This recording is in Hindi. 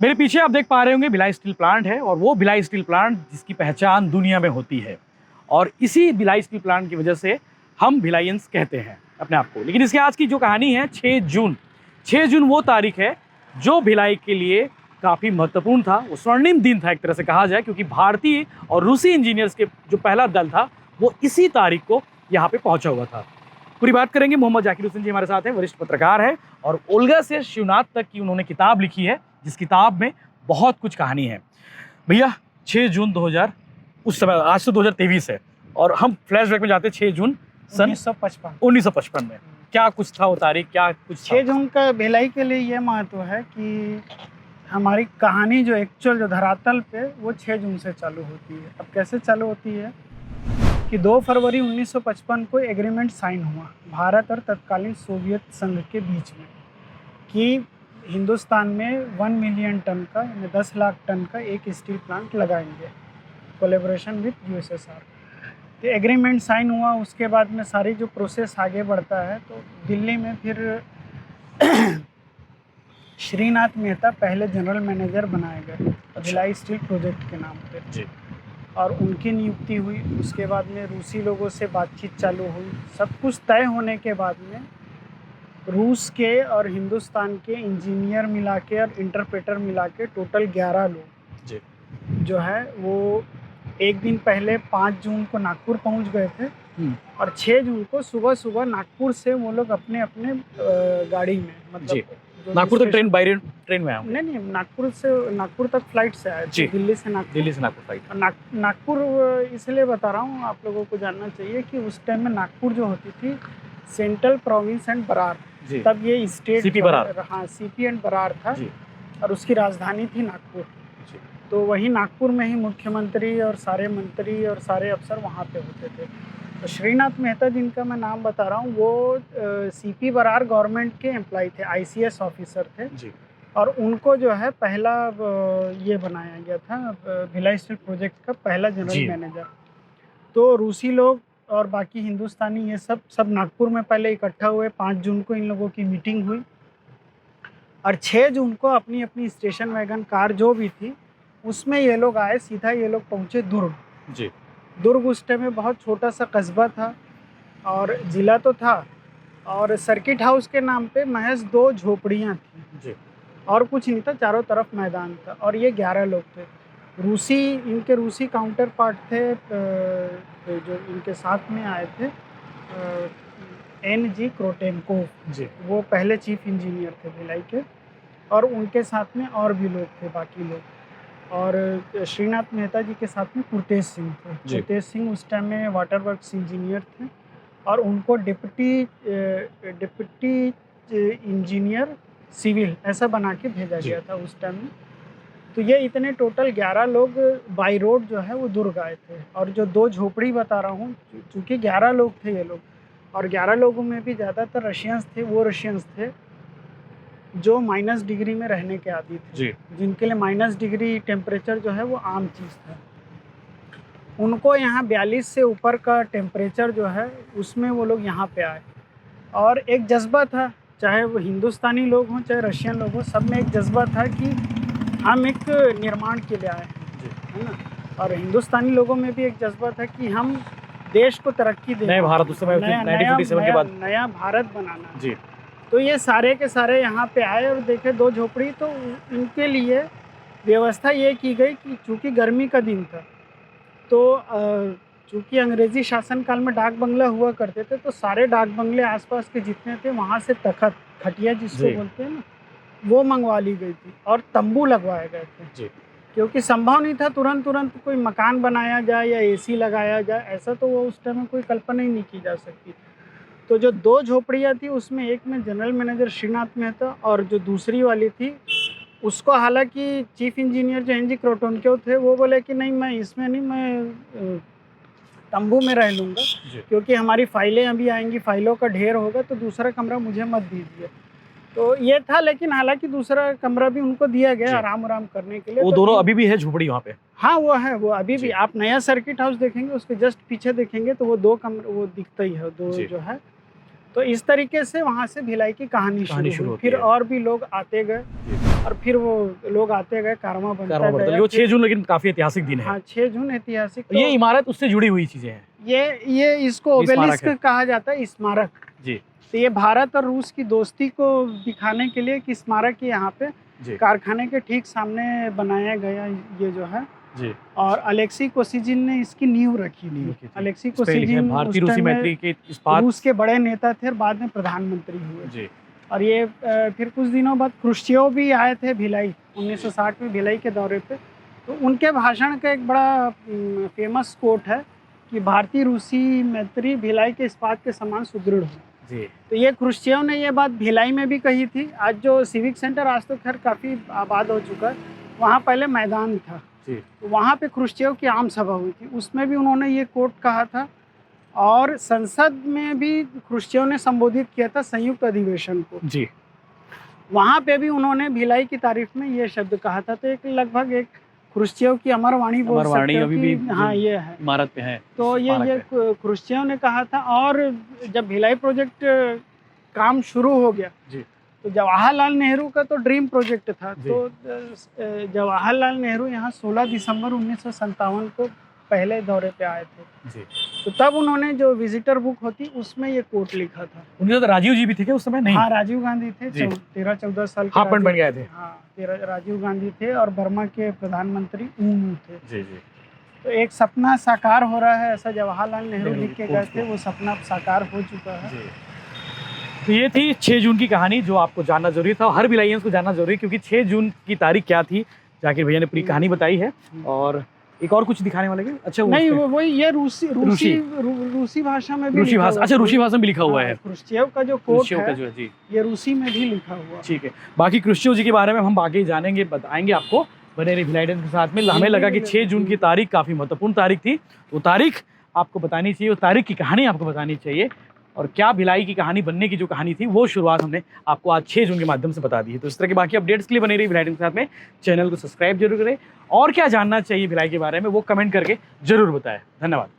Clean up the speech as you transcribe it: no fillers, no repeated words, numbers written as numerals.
मेरे पीछे आप देख पा रहे होंगे भिलाई स्टील प्लांट है, और वो भिलाई स्टील प्लांट जिसकी पहचान दुनिया में होती है, और इसी भिलाई स्टील प्लांट की वजह से हम भिलाइयंस कहते हैं अपने आप को। लेकिन इसकी आज की जो कहानी है 6 जून वो तारीख है जो भिलाई के लिए काफ़ी महत्वपूर्ण था। वो स्वर्णिम दिन था एक तरह से कहा जाए, क्योंकि भारतीय और रूसी इंजीनियर्स के जो पहला दल था वो इसी तारीख को यहाँ पे पहुंचा हुआ था। पूरी बात करेंगे। मोहम्मद जाकिर हुसैन जी हमारे साथ हैं, वरिष्ठ पत्रकार है, और ओल्गा से शिवनाथ तक की उन्होंने किताब लिखी है, जिस किताब में बहुत कुछ कहानी है। भैया 6 जून 2000, उस समय, आज तो 2023 है, और हम फ्लैशबैक में जाते हैं 6 जून सन 1955 में। क्या कुछ था वो तारीख, क्या कुछ 6 जून का भिलाई के लिए ये महत्व है कि हमारी कहानी जो एक्चुअल जो धरातल पे वो 6 जून से चालू होती है। अब कैसे चालू होती है कि 2 फरवरी 1955 को एग्रीमेंट साइन हुआ भारत और तत्कालीन सोवियत संघ के बीच में कि हिंदुस्तान में 1 मिलियन टन का यानी 10 लाख टन का एक स्टील प्लांट लगाएंगे, कोलैबोरेशन विद यूएसएसआर। तो एग्रीमेंट साइन हुआ, उसके बाद में सारी जो प्रोसेस आगे बढ़ता है तो दिल्ली में फिर श्रीनाथ मेहता पहले जनरल मैनेजर बनाए गए भिलाई स्टील प्रोजेक्ट के नाम पे जी। और उनकी नियुक्ति हुई। उसके बाद में रूसी लोगों से बातचीत चालू हुई। सब कुछ तय होने के बाद में रूस के और हिंदुस्तान के इंजीनियर मिला के और इंटरप्रेटर मिला के टोटल 11 लोग जी। जो है वो एक दिन पहले 5 जून को नागपुर पहुंच गए थे, और 6 जून को सुबह सुबह नागपुर से वो लोग अपने अपने गाड़ी में, मतलब नागपुर तक ट्रेन में आया हूं। नहीं, नागपुर तक फ्लाइट से आए थे, दिल्ली से नागपुर फ्लाइट। नागपुर इसलिए बता रहा हूँ, आप लोगों को जानना चाहिए कि उस टाइम में नागपुर जो होती थी सेंट्रल प्रोविंस एंड बरार, तब ये स्टेट सीपी बरार, हाँ सीपी एंड बरार था जी। और उसकी राजधानी थी नागपुर। तो वहीं नागपुर में ही मुख्यमंत्री और सारे मंत्री और सारे अफसर वहाँ पे होते थे। तो श्रीनाथ मेहता जिनका मैं नाम बता रहा हूँ वो सीपी बरार गवर्नमेंट के एम्प्लॉय थे, आईसीएस ऑफिसर थे जी। और उनको जो है पहला ये बनाया गया था भिलाई स्टील प्रोजेक्ट का पहला जनरल मैनेजर। तो रूसी लोग और बाकी हिंदुस्तानी ये सब नागपुर में पहले इकट्ठा हुए। 5 जून को इन लोगों की मीटिंग हुई, और 6 जून को अपनी अपनी स्टेशन वैगन कार जो भी थी उसमें ये लोग आए। सीधा ये लोग पहुँचे दुर्ग जी। दुर्ग उस टाइम में बहुत छोटा सा कस्बा था और ज़िला तो था, और सर्किट हाउस के नाम पे महज 2 झोपड़ियाँ थी जी। और कुछ नहीं था, चारों तरफ मैदान था। और ये 11 लोग थे। इनके रूसी काउंटर पार्ट थे जो इनके साथ में आए थे NG क्रोटेनकोव जी, वो पहले चीफ इंजीनियर थे भिलाई के, और उनके साथ में और भी लोग थे, बाकी लोग। और श्रीनाथ मेहता जी के साथ में कुरतेज सिंह थे। कुरतेज सिंह उस टाइम में वाटर वर्क्स इंजीनियर थे, और उनको डिप्टी इंजीनियर सिविल ऐसा बना के भेजा गया था उस टाइम में। तो ये इतने टोटल 11 लोग बाई रोड जो है वो दुर्ग आए थे। और जो 2 झोपड़ी बता रहा हूँ, चूँकि 11 लोग थे ये लोग, और 11 लोगों में भी ज़्यादातर रशियंस थे। वो रशियंस थे जो माइनस डिग्री में रहने के आदी थे जी। जिनके लिए माइनस डिग्री टेम्परेचर जो है वो आम चीज़ था। उनको यहाँ 42 से ऊपर का टेम्परेचर जो है उसमें वो लोग यहाँ पे आए। और एक जज्बा था, चाहे वो हिंदुस्तानी लोग हों चाहे रशियन लोग हों, सब में एक जज्बा था कि हम एक निर्माण के लिए आए हैं, है ना। और हिंदुस्तानी लोगों में भी एक जज्बा था कि हम देश को तरक्की दें, नए भारत, उस समय 1947 के बाद नया भारत बनाना जी। तो ये सारे के सारे यहाँ पे आए और देखे 2 झोपड़ी। तो इनके लिए व्यवस्था ये की गई कि चूँकि गर्मी का दिन था, तो चूँकि अंग्रेज़ी शासनकाल में डाक बंगला हुआ करते थे, तो सारे डाक बंगले आसपास के जितने थे वहाँ से तख्त, खटिया जिसको बोलते हैं ना, वो मंगवा ली गई थी और तंबू लगवाए गए थे जी। क्योंकि संभव नहीं था तुरंत कोई मकान बनाया जाए या AC लगाया जाए, ऐसा तो वो उस टाइम में कोई कल्पना ही नहीं की जा सकती। तो जो 2 झोपड़ियाँ थी उसमें एक में जनरल मैनेजर श्रीनाथ मेहता, और जो दूसरी वाली थी उसको हालांकि चीफ इंजीनियर जो NG क्रोटेनकोव थे वो बोले कि नहीं, मैं इसमें नहीं, मैं तंबू में रह लूँगा, क्योंकि हमारी फाइलें अभी आएंगी, फाइलों का ढेर होगा, तो दूसरा कमरा मुझे मत दीजिए। तो ये था, लेकिन हालांकि दूसरा कमरा भी उनको दिया गया आराम करने के लिए। वो तो दोनों अभी भी है झोपड़ी वहाँ पे? हाँ वो है, वो अभी भी। आप नया सर्किट हाउस देखेंगे उसके जस्ट पीछे देखेंगे तो वो 2 कमरे वो दिखता ही है, 2 जो है। तो इस तरीके से वहाँ से भिलाई की कहानी शुरू हुई। फिर और भी लोग आते गए। और फिर वो लोग आते गए, कारवां बनता कारवां बढ़ता गया। वो 6 जून लेकिन काफी ऐतिहासिक दिन है। हाँ, 6 जून ऐतिहासिक। तो ये इमारत उससे जुड़ी हुई चीजें हैं। ये इसको ये स्मारक ओबेलिस्क है। कहा जाता है, स्मारक। जी तो ये भारत और रूस की दोस्ती को दिखाने के लिए कि स्मारक यहाँ पे जी कारखाने के ठीक सामने बनाया गया ये जो है। जी। और अलेक्सी कोसिजिन ने इसकी नींव रखी नींव थी। रखी थी। अलेक्सी इस पे लिखा है कोसिजिन भारतीय उस रूसी टाइम में मैत्री के इस्पात। रूस के बड़े नेता थे और बाद में प्रधानमंत्री हुए। जी और ये फिर कुछ दिनों बाद क्रुश्चेव भी आए थे भिलाई 1960 में भिलाई के दौरे पे। तो उनके भाषण का एक बड़ा फेमस कोट है कि भारतीय रूसी मैत्री भिलाई के इस्पात के समान सुदृढ़ हो। जी तो ये क्रुश्चेव ने ये बात भिलाई में भी कही थी। आज जो सिविक सेंटर आज तो खैर काफ़ी आबाद हो चुका है, वहाँ पहले मैदान था। जी तो वहाँ पे क्रुश्चेव की आम सभा हुई थी, उसमें भी उन्होंने ये कोट कहा था। और संसद में भी क्रुश्चेव ने संबोधित किया था संयुक्त अधिवेशन को। जी। वहाँ पे भी उन्होंने भिलाई की तारीफ में ये शब्द कहा था। तो एक लगभग एक क्रुश्चेव की अमर वाणी बोल अमर वाणी सकते हो अभी कि भी हाँ ये है। इमारत पे है। तो ये क्रुश्चेव ने कहा था। और जब भिलाई प्रोजेक्ट काम शुरू हो गया जी तो जवाहरलाल नेहरू का तो ड्रीम प्रोजेक्ट था। जी। तो जवाहरलाल नेहरू यहाँ 16 दिसंबर 1957 को पहले दौरे पे आए थे। जी। तो तब उन्होंने जो विजिटर बुक होती उसमें ये कोट लिखा था। उनके साथ राजीव जी भी थे क्या उस समय? नहीं। हाँ, राजीव गांधी थे। जी। 13-14 साल के हाफ पैंट बन गए थे। हाँ, 13 राजीव गांधी थे और बर्मा के प्रधानमंत्री ऊन थे। जी जी। तो एक सपना साकार हो रहा है, ऐसा जवाहरलाल नेहरू नेहरू लिख के कोट गए थे। को। वो सपना साकार हो चुका है। जी। तो ये थी 6 जून की कहानी जो आपको जानना जरूरी था, हर भिलाइयंस को जानना जरूरी, क्योंकि 6 जून की तारीख क्या थी जाकिर भैया ने पूरी कहानी बताई है। और एक और कुछ दिखाने वाले क्या? अच्छा नहीं, वही ये रूसी भाषा में भी रूसी लिखा भाषा। हुआ अच्छा, है। रूसी भाषा में लिखा हुआ है। क्रुश्चेव का जो कोट क्रुश्चेव का है जो है जी। ये रूसी में भी लिखा हुआ है। ठीक है, बाकी क्रुश्चेव जी के बारे में हम बाकी जानेंगे, बताएंगे आपको बने रही भिलाइडेंस के साथ में। हमें लगा कि 6 जून की तारीख काफ़ी महत्वपूर्ण तारीख थी, वो तारीख आपको बतानी चाहिए, वो तारीख की कहानी आपको बतानी चाहिए। और क्या भिलाई की कहानी बनने की जो कहानी थी वो शुरुआत हमने आपको आज 6 जून के माध्यम से बता दी है। तो इस तरह के बाकी अपडेट्स के लिए बने रही भिलाई के साथ में, चैनल को सब्सक्राइब जरूर करें और क्या जानना चाहिए भिलाई के बारे में वो कमेंट करके जरूर बताएं। धन्यवाद।